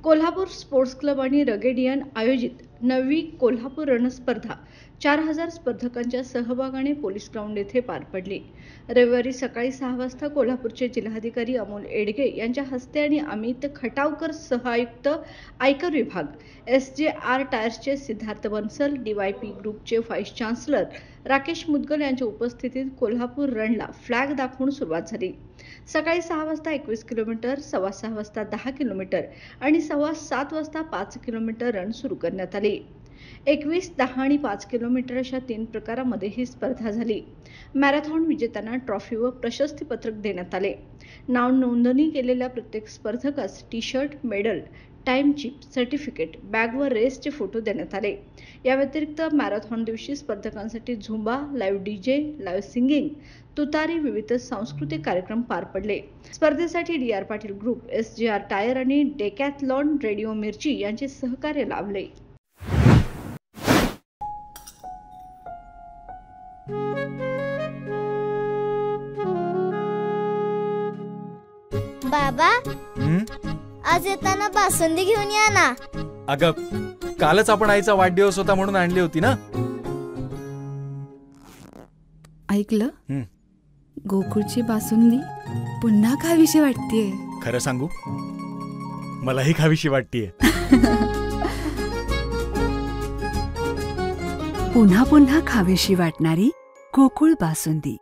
Kolhapur sports club आणि रगेडियन आयोजित 9वी Kolhapur रणस्पर्धा 4000 स्पर्धकांच्या सहभागाने police ground येथे पार पडली। रविवारी सकाळी 6 वाजता कोल्हापूरचे जिल्हाधिकारी अमोल एडगे यांच्या हस्ते आणि अमित खटावकर सहआयुक्त आयकर विभाग, SJR टायर्सचे सिद्धार्थ बन्सल, DYP ग्रुपचे व्हाईस चान्सलर राकेश मुदगल यांच्या उपस्थितीत कोल्हापूर रणला फ्लॅग दाखवून सुरुवात झाली। सकाळी 6 वाजता 21 किलोमीटर, 6:15 वाजता 10 किलोमीटर आणि 7:15 वाजता 5 किलोमीटर रन सुरू करण्यात आले। 21, 10 आणि 5 किलोमीटर अशा 3 प्रकारामध्ये ही स्पर्धा झाली। मॅरेथॉन विजेत्यांना ट्रॉफी व प्रशस्तीपत्रक देण्यात आले। नाव नोंदणी केलेल्या प्रत्येक स्पर्धकास T shirt, medal, time chip, certificate, bag व रेसचे फोटो देण्यात आले। या व्यतिरिक्त मॅरेथॉन दिवशी स्पर्धकांसाठी Zumba, live DJ, live singing, तुतारी, विविध सांस्कृतिक कार्यक्रम पार पडले। स्पर्धेसाठी DR Patil group, SJR tyre आणि डेकॅथलॉन रेडिओ मिर्ची यांचे सहकार्य लाभले। बाबा, आज येताना बासुंदी घेऊन या ना। अगं, कालच आपण आईचा वाढदिवस होता म्हणून आणली होती ना। ऐकलं, गोकुळची बासुंदी पुन्हा खावीशी वाटतेय। खरं सांगू, मलाही खावीशी वाटतेय। पुन्हा पुन्हा खावीशी वाटणारी गोकुळ बासुंदी।